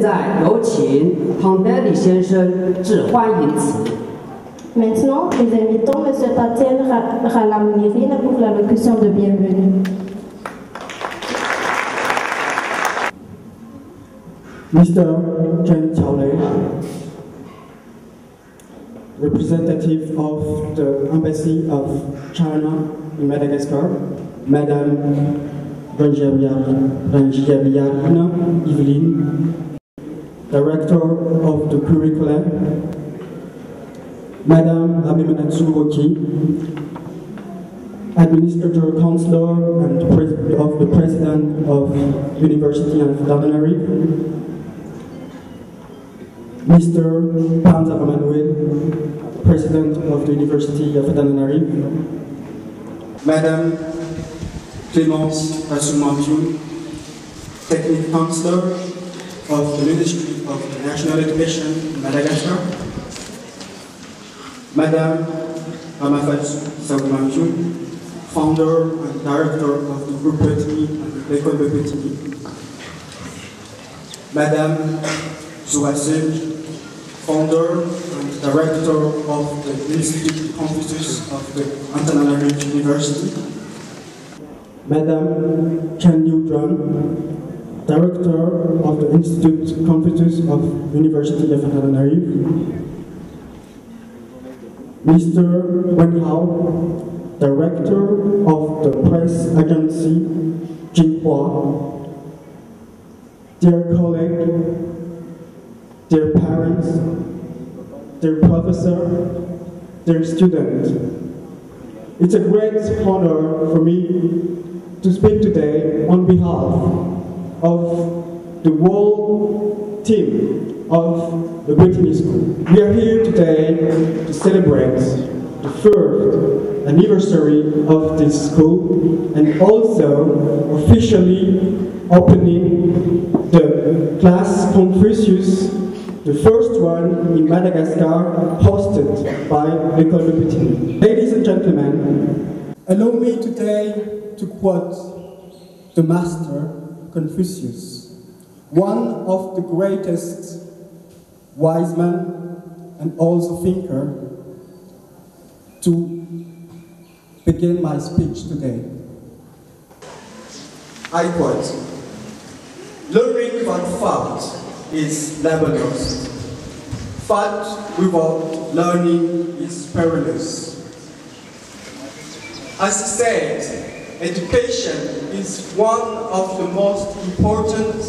在有请 Pandeli 先生致欢迎词。Maintenant, nous invitons M. Tatian Ralamunirine pour l'allocution de bienvenue. Mr. Chen Qiaolei, representative of the Embassy of China in Madagascar, Madame Rangiabiarina Evelyn, Director of the Curriculum, Madame Abimanatsu Oki, Administrator Counselor and of the President of University of Tananarive, Mr. Panza Manuel, President of the University of Tananarive, Madame Clémence Assoumantiou, Technical Counselor of the Ministry of National Education in Madagascar, Madame Ramafatou Saoumantiou, Founder and Director of the Groupe Petit and l'École de Petit, Madame Zouasseg, Founder and Director of the Institute Confucius of the Antananarive University, Madame Chen Liu-Zhuan, Director of the Institute Confucius of University of Antananarive, Mr. Wen Hao, Director of the press agency Jinhua, dear colleagues, dear parents, dear professor, dear students, it's a great honor for me to speak today on behalf of the whole team of the Brittany School. We are here today to celebrate the first anniversary of this school and also officially opening the class Confucius, the first one in Madagascar, hosted by l'École de Brittany. Ladies and gentlemen, allow me today to quote the master Confucius, one of the greatest wise men and also thinker, to begin my speech today. I quote, "Learning without thought is laborious. Thought without learning is perilous." As he said, education is one of the most important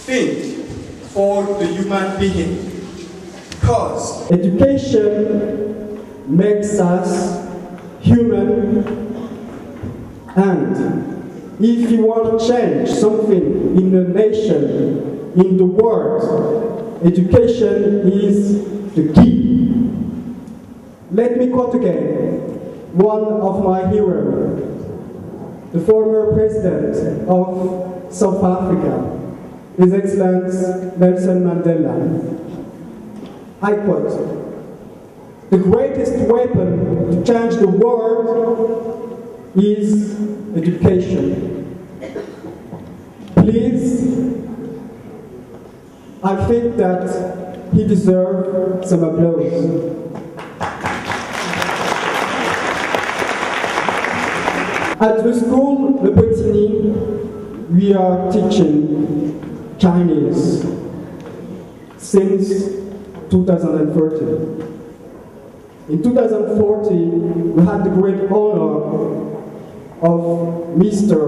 things for the human being, because education makes us human, and if you want to change something in a nation, in the world, education is the key. Let me quote again one of my heroes, the former president of South Africa, His Excellency Nelson Mandela. I quote, "The greatest weapon to change the world is education." Please, I think that he deserves some applause. At the school, Le Petit, we are teaching Chinese since 2013. In 2014, we had the great honor of Mr.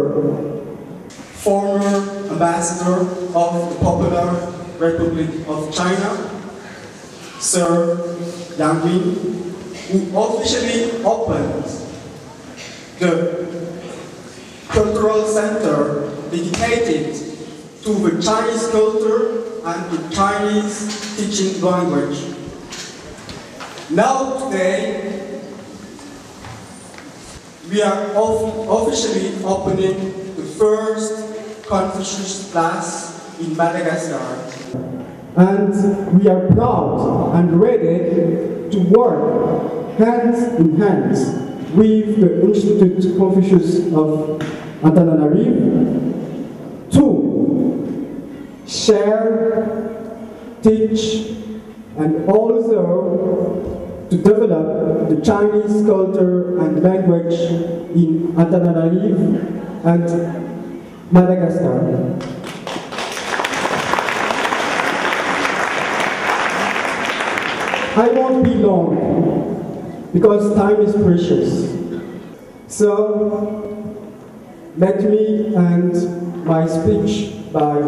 former ambassador of the Popular Republic of China, Sir Yang Wing, who officially opened the cultural center dedicated to the Chinese culture and the Chinese teaching language. Now today, we are officially opening the first Confucius class in Madagascar. And we are proud and ready to work hands in hands with the Institute Confucius of Antananarive to share, teach, and also to develop the Chinese culture and language in Antananarivo and Madagascar. I won't be long because time is precious. So let me end my speech by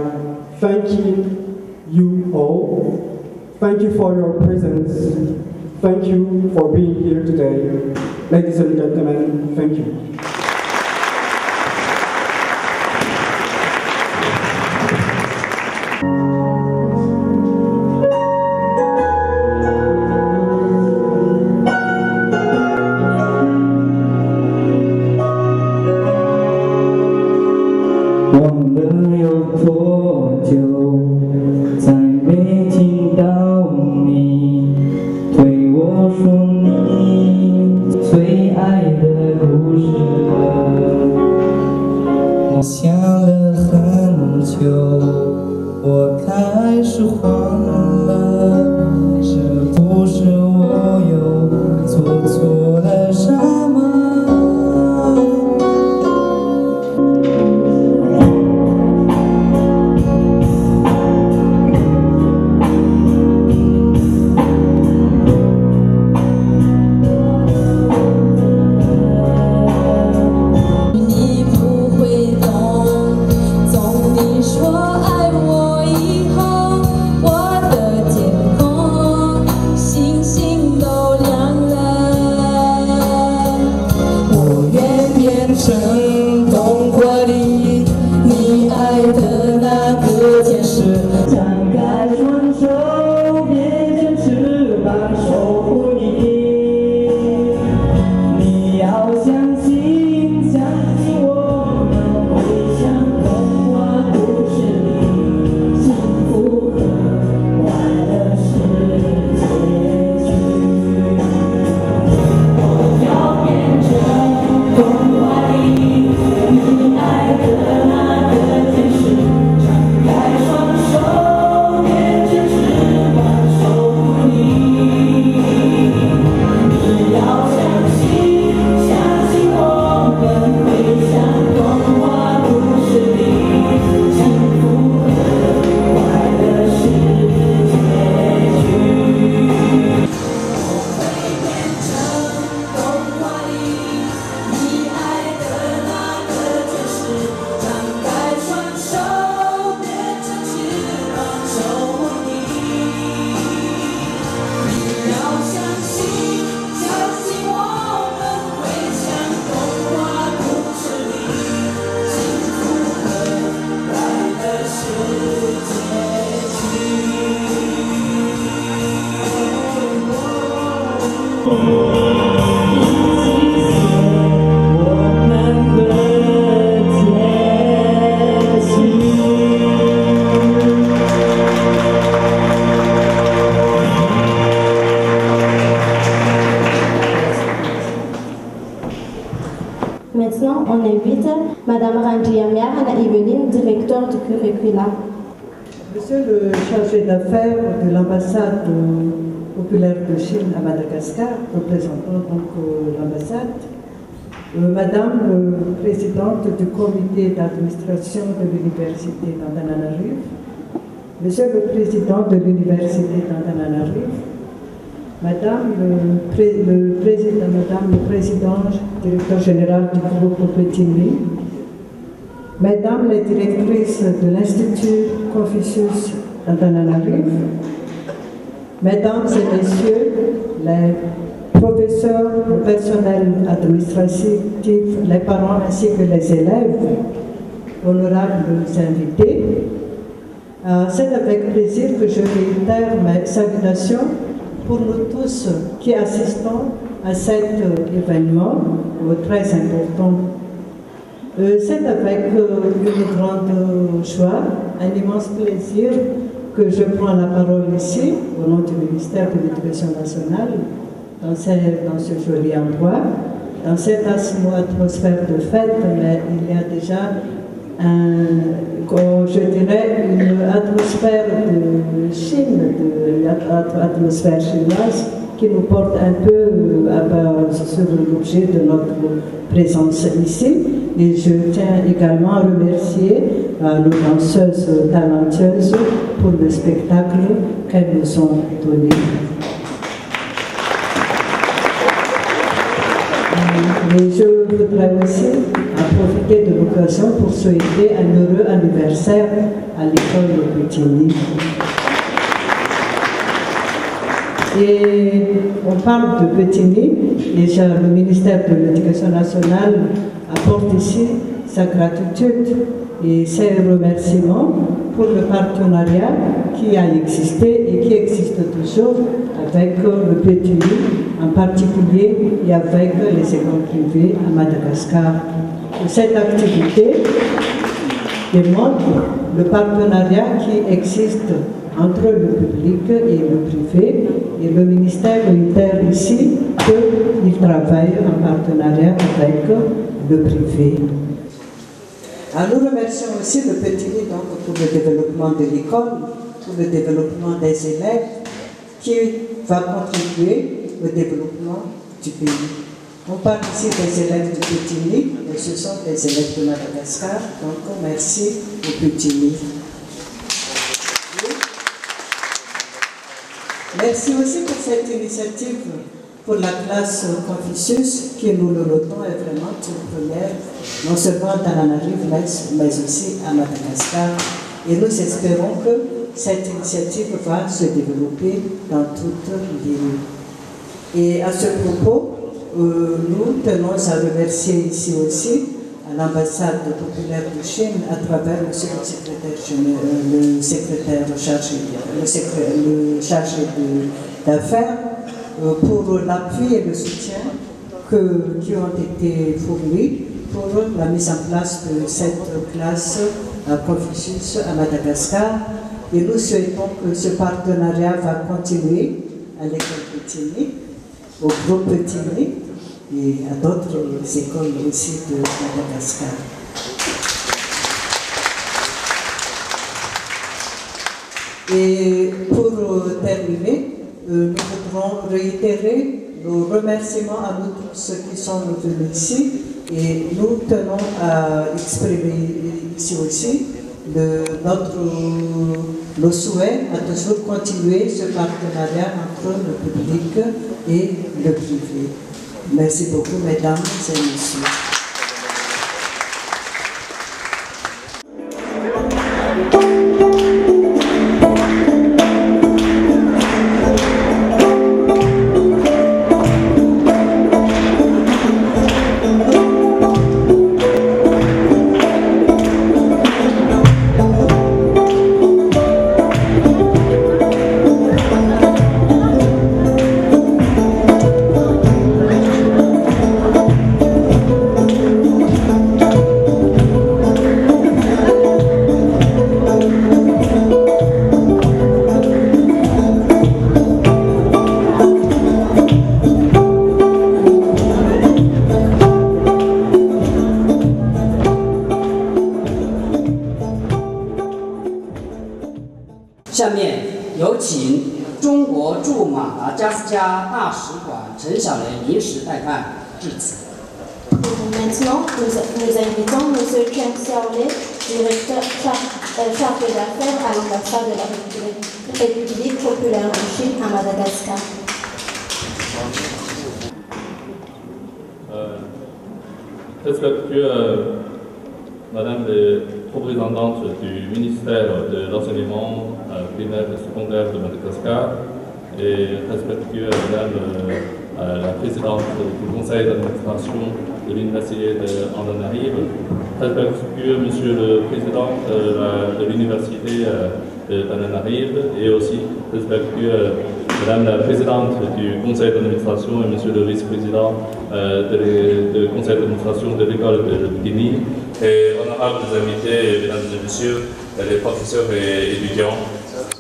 thanking you all. Thank you for your presence. Thank you for being here today. Ladies and gentlemen, thank you.想了很久，我开始慌了，是不是我又做错了什么？动画里你爱的那个天使，张开双手，变成翅膀守护你。你要相信，相信我们会像童话故事里，幸福和快乐是结局。我要变成童话里你爱的那个天使，张开双手，变成翅膀守护你。你要相信，相信我们会像童话故事里，幸福和快乐是结局。我会变成童话里你爱的那个天使，张开双手，变成翅膀守护你。你要相信，相信我们会像童话故事里，幸福和快乐是结Maintenant, on invite Madame Rangia Miarana Yveline, directeur du curricula. Monsieur le chargé d'affaires de l'ambassade populaire de Chine à Madagascar, représentant donc l'ambassade, Madame la présidente du comité d'administration de l'université d'Antananarivo, Monsieur le président de l'université d'Antananarivo, Madame le président, directeur général du groupe Petini, Mesdames les directrices de l'Institut Confucius d'Antananarivo, Mesdames et Messieurs les professeurs, le personnel administratif, les parents ainsi que les élèves, honorables invités, c'est avec plaisir que je réitère mes salutations pour nous tous qui assistons à cet événement très important. C'est avec une grande joie, un immense plaisir que je prends la parole ici, au nom du ministère de l'Éducation nationale, dans ce joli endroit, dans cette atmosphère de fête, mais il y a déjà je dirais, une atmosphère de Chine, de atmosphère chinoise, qui nous porte un peu sur l'objet de notre présence ici. Et je tiens également à remercier nos danseuses talentueuses pour le spectacle qu'elles nous ont donné. Mais je voudrais aussi profiter de l'occasion pour souhaiter un heureux anniversaire à l'école de Puccini. Et on parle de Puccini, déjà le ministère de l'Éducation nationale apporte ici sa gratitude et ses remerciements pour le partenariat qui a existé et qui existe toujours avec le Puccini en particulier et avec les écoles privées à Madagascar. Cette activité démontre le partenariat qui existe entre le public et le privé, et le ministère réitère ici qu'il travaille en partenariat avec le privé. Nous remercions aussi le Puccini pour le développement de l'école, pour le développement des élèves, qui va contribuer au développement du pays. On parle ici des élèves du Puccini, et ce sont des élèves de Madagascar, donc merci au Puccini. Merci aussi pour cette initiative pour la classe Confucius, qui nous le notons est vraiment une première, non seulement dans l'Anarive, mais aussi à Madagascar. Et nous espérons que cette initiative va se développer dans toute l'île. Et à ce propos, nous tenons à remercier ici aussi à l'ambassade populaire de Chine à travers le secrétaire chargé d'affaires pour l'appui et le soutien qui ont été fournis pour la mise en place de cette classe Confucius à Madagascar. Et nous souhaitons que ce partenariat va continuer à l'école Puccini, au groupe Puccini et à d'autres écoles aussi de Madagascar. Et pour terminer, nous voudrons réitérer nos remerciements à nous tous qui sont venus ici, et nous tenons à exprimer ici aussi nos souhaits à toujours continuer ce partenariat entre le public et le privé. Merci beaucoup, mesdames et messieurs.下面有请中国驻马达加斯加大使馆陈小莲临时代办致辞。 Maintenant, nous invitons M. Chen Xiaolin, directeur chargé d'affaires à l'ambassade de la République populaire de Chine à Madagascar. Respectueux Madame la représentante du ministère de l'enseignement primaire et secondaire de Madagascar, et respectueux Madame la présidente du conseil d'administration de l'université d'Antananarivo, respectueux Monsieur le président de l'université d'Antananarivo, et aussi respectueux Madame la présidente du conseil d'administration et Monsieur le vice-président du conseil d'administration de l'école de Puccini, et honorables invités, mesdames et messieurs, les professeurs et étudiants.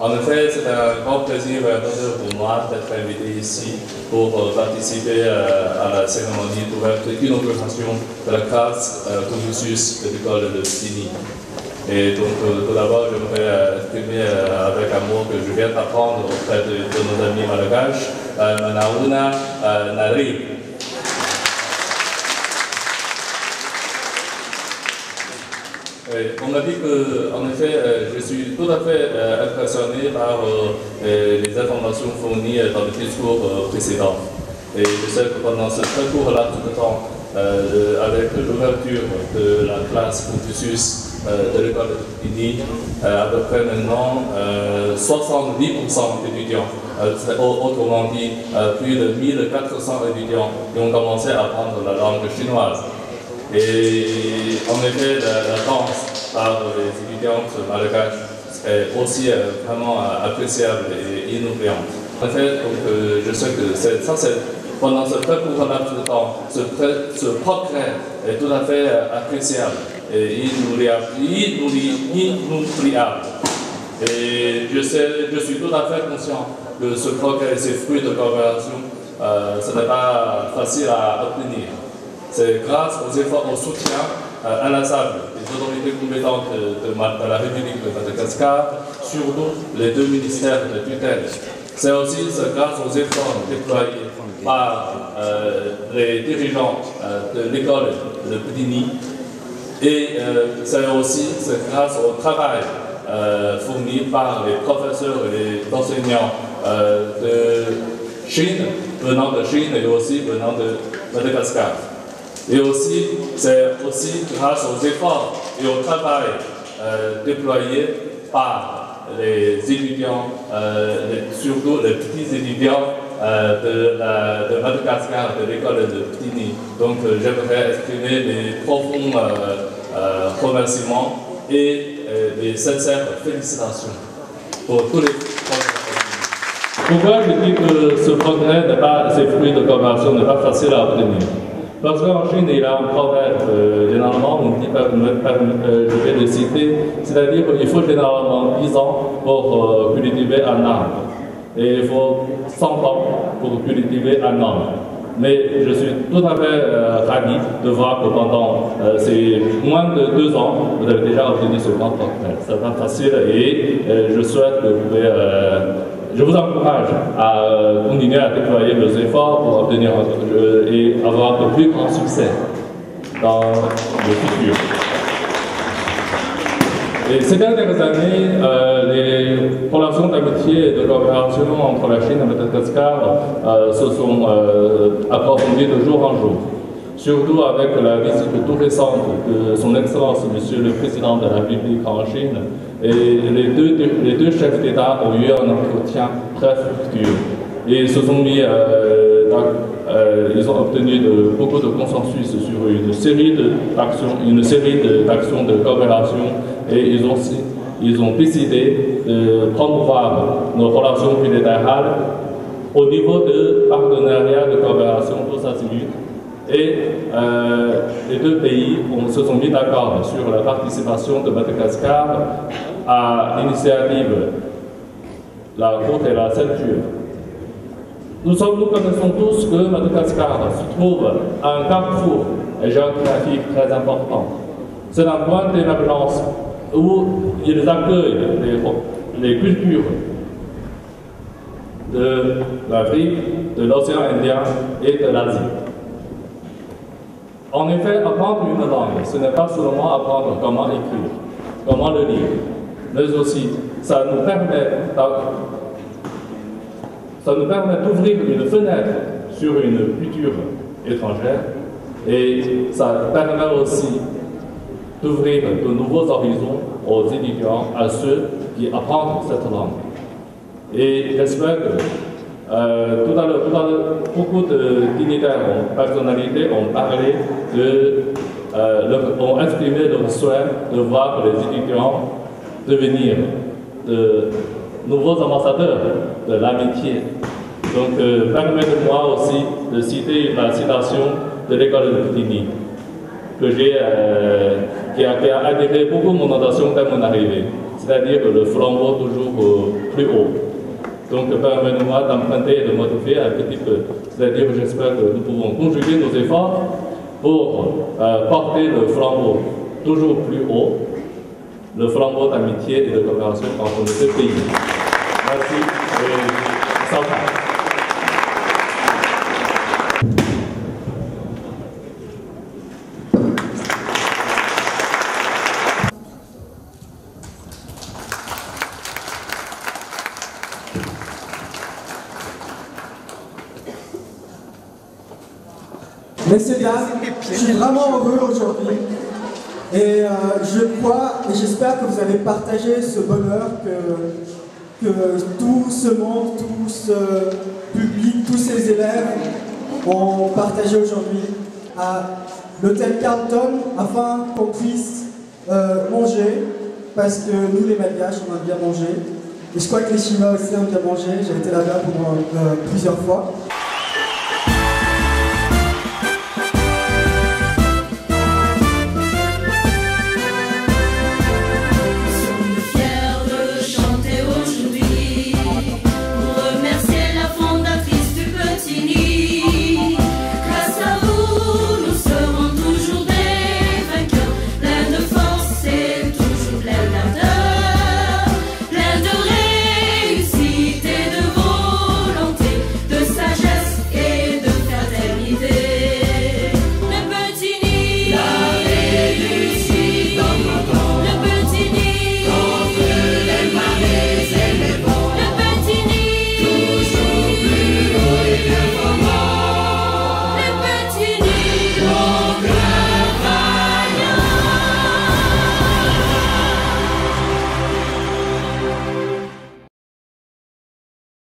En effet, c'est un grand plaisir pour moi d'être invité ici pour participer à la cérémonie d'inauguration de la classe Confucius de l'école de Sydney. Et donc, tout d'abord, j'aimerais exprimer avec amour que je viens d'apprendre auprès de nos amis malgaches, Manauna Nari. On m'a dit que, en effet, je suis tout à fait impressionné par les informations fournies dans le discours précédent. Et je sais que pendant ce très court laps de temps, avec l'ouverture de la classe Confucius de l'école de Sydney, à peu près maintenant 70% d'étudiants, autrement dit plus de 1400 étudiants qui ont commencé à apprendre la langue chinoise. Et en effet, la danse par les étudiantes malgaches est aussi vraiment appréciable et innovante. En fait, donc, je sais que pendant ce très court laps de temps, ce progrès est tout à fait appréciable et inoubliable. Et je suis tout à fait conscient que ce progrès et ces fruits de coopération, ce n'est pas facile à obtenir. C'est grâce aux efforts, au soutien inlassable des autorités compétentes de la République de Madagascar, surtout les deux ministères de tutelle. C'est aussi grâce aux efforts déployés par les dirigeants de l'école de Pidini et c'est aussi grâce au travail fourni par les professeurs et les enseignants de Chine, venant de Chine et aussi venant de Madagascar. Et aussi, c'est aussi grâce aux efforts et au travail déployés par les étudiants, surtout les petits étudiants de Madagascar, de l'école de Pidini. Donc j'aimerais exprimer mes profonds remerciements et mes sincères félicitations pour tous les progrès. Pourquoi je dis que ce progrès n'est pas, ces fruits de coopération n'est pas facile à obtenir? Parce qu'en Chine, il y a un proverbe, généralement, on dit, je vais le citer, c'est-à-dire qu'il faut généralement 10 ans pour cultiver un arbre. Et il faut 100 ans pour cultiver un homme. Mais je suis tout à fait ravi de voir que pendant ces moins de 2 ans, vous avez déjà obtenu ce grand progrès. Ce n'est pas facile et je souhaite que vous pouvez... je vous encourage à continuer à déployer vos efforts pour obtenir et avoir de plus grands succès dans le futur. Et ces dernières années, les relations d'amitié et de coopération entre la Chine et Madagascar se sont approfondies de jour en jour. Surtout avec la visite tout récente de son Excellence, Monsieur le Président de la République en Chine. Et les deux chefs d'État ont eu un entretien très fructueux. Et ils se sont mis, ils ont obtenu beaucoup de consensus sur une série d'actions de coopération et ils ont décidé de promouvoir nos relations bilatérales au niveau de partenariat de coopération tous azimuts. Et les deux pays se sont mis d'accord sur la participation de Madagascar à l'initiative La Route et la Ceinture. Nous connaissons tous que Madagascar se trouve à un carrefour géographique très important. C'est un point d'émergence où ils accueillent les cultures de l'Afrique, de l'océan Indien et de l'Asie. En effet, apprendre une langue, ce n'est pas seulement apprendre comment écrire, comment le lire, mais aussi ça nous permet d'ouvrir une fenêtre sur une culture étrangère et ça permet aussi d'ouvrir de nouveaux horizons aux étudiants, à ceux qui apprennent cette langue. Et j'espère que tout à l'heure, beaucoup de dignitaires, personnalités ont parlé ont exprimé leur souhait de voir les étudiants devenir de nouveaux ambassadeurs de l'amitié. Donc, permettez-moi aussi de citer la citation de l'école de Pidini, qui a adhéré beaucoup à mon attention dès mon arrivée. c'est-à-dire le flambeau toujours plus haut. Donc permettez-moi d'emprunter et de modifier un petit peu. C'est-à-dire que j'espère que nous pouvons conjuguer nos efforts pour porter le flambeau toujours plus haut, le flambeau d'amitié et de coopération entre nos deux pays. Merci et salut. Messieurs, dames, je suis vraiment heureux aujourd'hui et je crois et j'espère que vous allez partager ce bonheur que tout ce monde, tout ce public, tous ces élèves ont partagé aujourd'hui à l'hôtel Carlton afin qu'on puisse manger, parce que nous les Malgaches on aime bien manger et je crois que les Chinois aussi aiment bien manger, j'ai été là-bas pendant plusieurs fois.